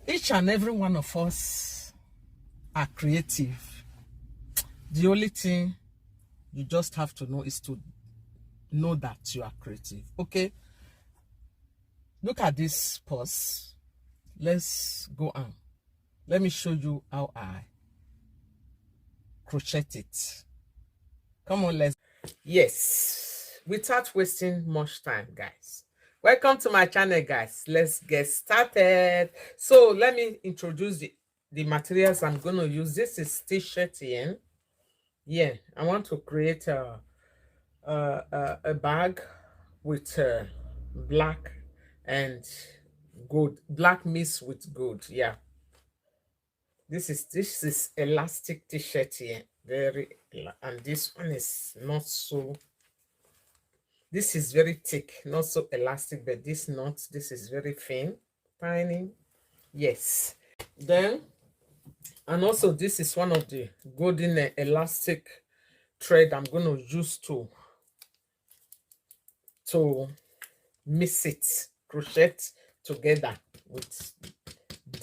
Each and every one of us are creative. The only thing you just have to know is to know that you are creative. Okay, look at this purse. Let's go on. Let me show you how I crochet it. Come on, let's. Yes, without wasting much time, guys. Welcome to my channel, guys. Let's get started. So let me introduce the materials I'm going to use. This is t-shirt here. Yeah, I want to create a bag with black and gold, black mixed with gold. Yeah, this is elastic t-shirt here, and this one is not so. This is very thick, not so elastic, but this is very thin, tiny. Yes. Then, and also this is one of the golden elastic thread I'm going to use to mix it, crochet together with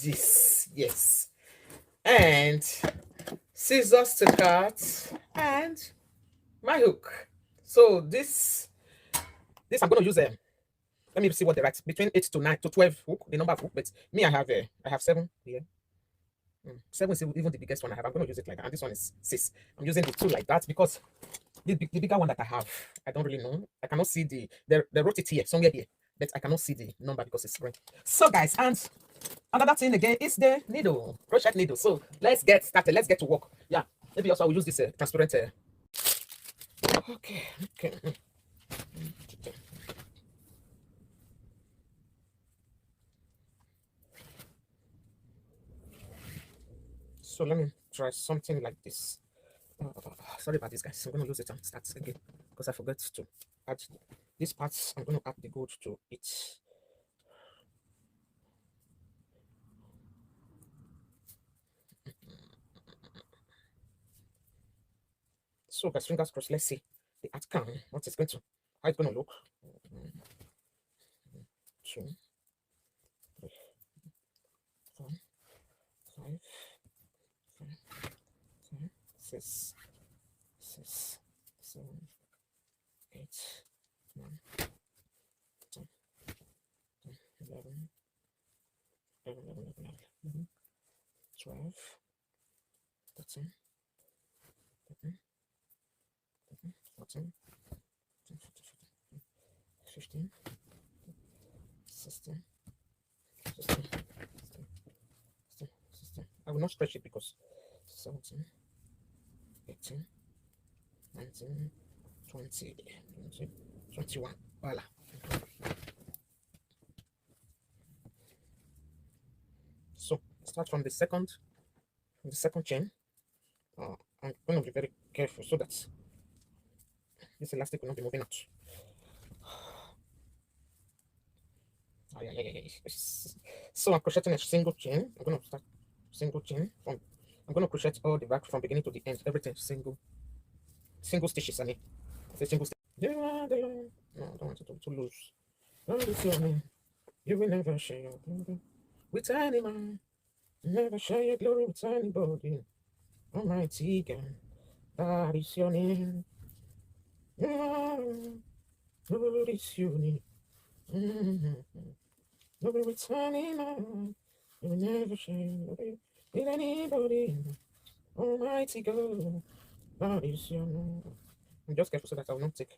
this. Yes. And scissors to cut and my hook. So this I'm going to use let me see what they write, between 8 to 9 to 12 hook, the number of hook. But me, I have 7 here. 7 is even the biggest one I have. I'm going to use it like that, and this one is 6. I'm using the 2 like that because the bigger one that I have, I don't really know. I cannot see they wrote it here, somewhere here, but I cannot see the number because it's red. So guys, and another thing again is the needle, crochet needle. So let's get started. Let's get to work. Yeah, maybe also I will use this transparent. Okay. So let me try something like this. Sorry about this, guys. I'm going to lose it and start again because I forgot to add these parts. I'm going to add the gold to it. So guys, fingers crossed. Let's see the outcome. What it's going to, how it's going to look. 2, 3, 4, 5, 6, 7, 8, 9, 10, 11, 12, 13, 14, 15, 16, 17. I will not stretch it because 17, 18, 19, 20, 21. Voila. So start from the second chain. I'm going to be very careful so that this elastic will not be moving out. Oh, yeah. So I'm crocheting a single chain. I'm going to start single chain. I'm going to crochet all the back from beginning to the end. Everything single stitches. I mean, it's a single stitch. No, I don't want it to lose. Don't lose your name. You will never share your glory with any man. Never share your glory with anybody. Almighty God, that is your name. What is your name? Nobody with any man. You will never share with anybody. Almighty God, that is your name. I'm just careful so that I will not take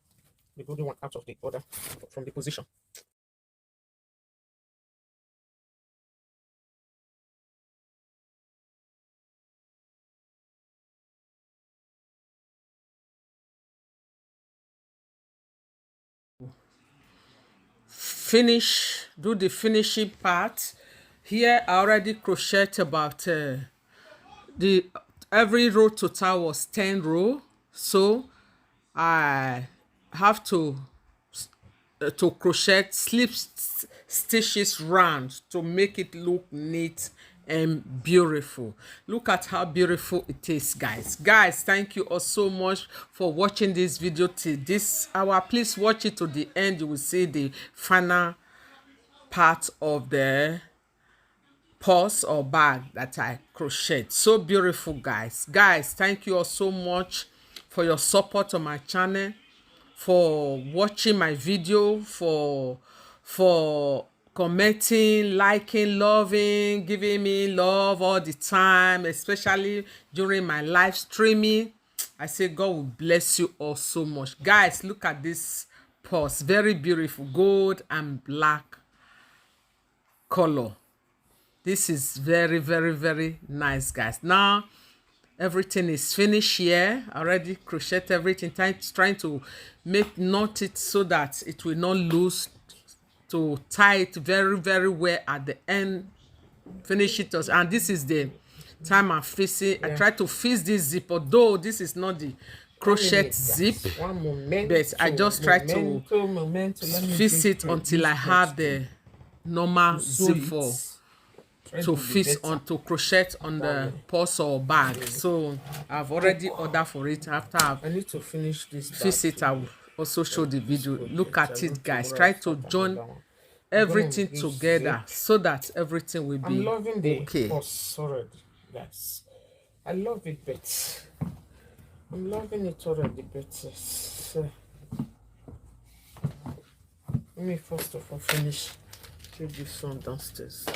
the golden one out of the other from the position. Do the finishing part. Here I already crocheted about the every row total was 10 row, so I have to crochet slip stitches round to make it look neat and beautiful. Look at how beautiful it is, guys. Thank you all so much for watching this video till this hour. Please watch it to the end. You will see the final part of the purse or bag that I crocheted. So beautiful, guys. Thank you all so much for your support on my channel, for watching my video, for commenting, liking, loving, giving me love all the time, especially during my live streaming. I say God will bless you all so much. Guys, look at this purse. Very beautiful, gold and black color. This is very, very, very nice, guys. Now everything is finished here. I already crocheted everything, trying to knot it so that it will not lose, to tie it very, very well at the end, finish it. And this is the time I'm fixing. I try to fix this zip, although this is not the crochet zip, but I just try to fix it until I have the normal zip for to fix on, to crochet on the purse or bag. So I've already ordered for it. After I need to finish this fix it, I will also show the video. Look at it, guys. Try to join everything together so that everything will be okay. Purse already. Yes, I love it, but I'm loving it already, but so, let me first of all finish this one downstairs.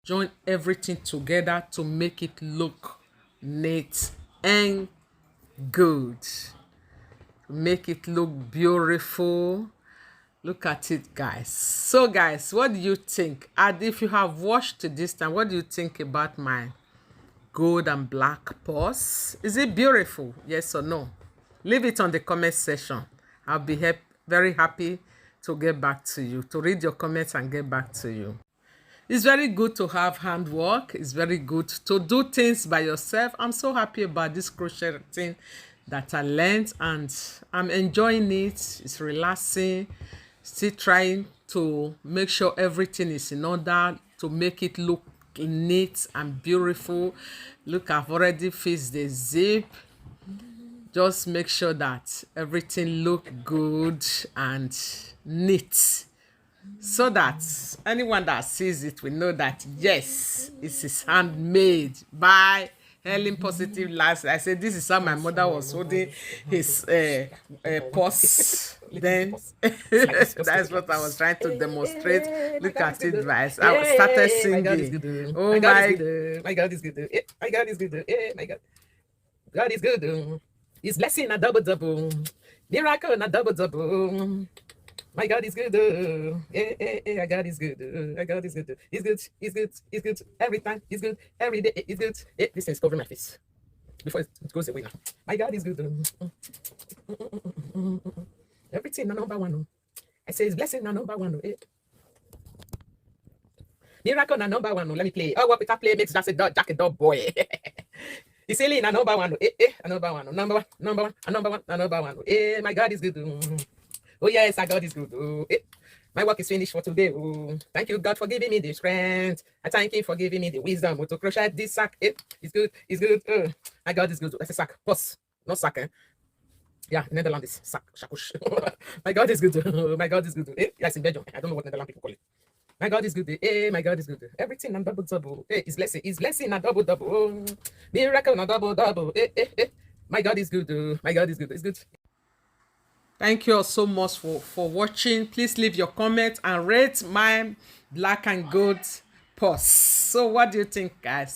Join everything together to make it look neat and good. Make it look beautiful. Look at it, guys. So guys, what do you think? And if you have watched to this time, what do you think about my gold and black purse? Is it beautiful? Yes or no? Leave it on the comment section. I'll be very happy to get back to you, to read your comments and get back to you. It's very good to have handwork. It's very good to do things by yourself. I'm so happy about this crochet thing that I learned, and I'm enjoying it. It's relaxing. Still trying to make sure everything is in order to make it look neat and beautiful. Look, I've already fixed the zip. Just make sure that everything look good and neat, so that anyone that sees it will know that yes, it is handmade by Helen Positive Lives. I said this is how my mother was holding his purse then. That's what I was trying to demonstrate. Look at it, guys. I started singing. Oh my God is good. My God is good. My God. God is good. His blessing a double. Miracle a double. My God is good. My God is good. My God is good. He's good. He's good. He's good. Every time. He's good. Every day. He's good. This is covering my face before it goes away now. My God is good. Everything number one. I say his blessing number one. Miracle number one. Let me play. Oh, what Peter play makes that's a dog boy. He's selling number one. Number one. Number one. My God is good. Oh yes, our God is good. Oh, my work is finished for today. Oh, thank you, God, for giving me the strength. I thank you for giving me the wisdom to crochet this sack. It's good. It's good. My God is good. That's a sack. Purse, not sack. Yeah, in Netherlands is sack. Shakush. My God is good. My God is good. Yes, in Belgium. I don't know what Netherlands people call it. My God is good. My God is good. Everything on double. His blessing. His blessing on double. Miracle on double. My God is good. My God is good. It's good. Thank you all so much for watching. Please leave your comments and rate my black and gold purse. So what do you think, guys?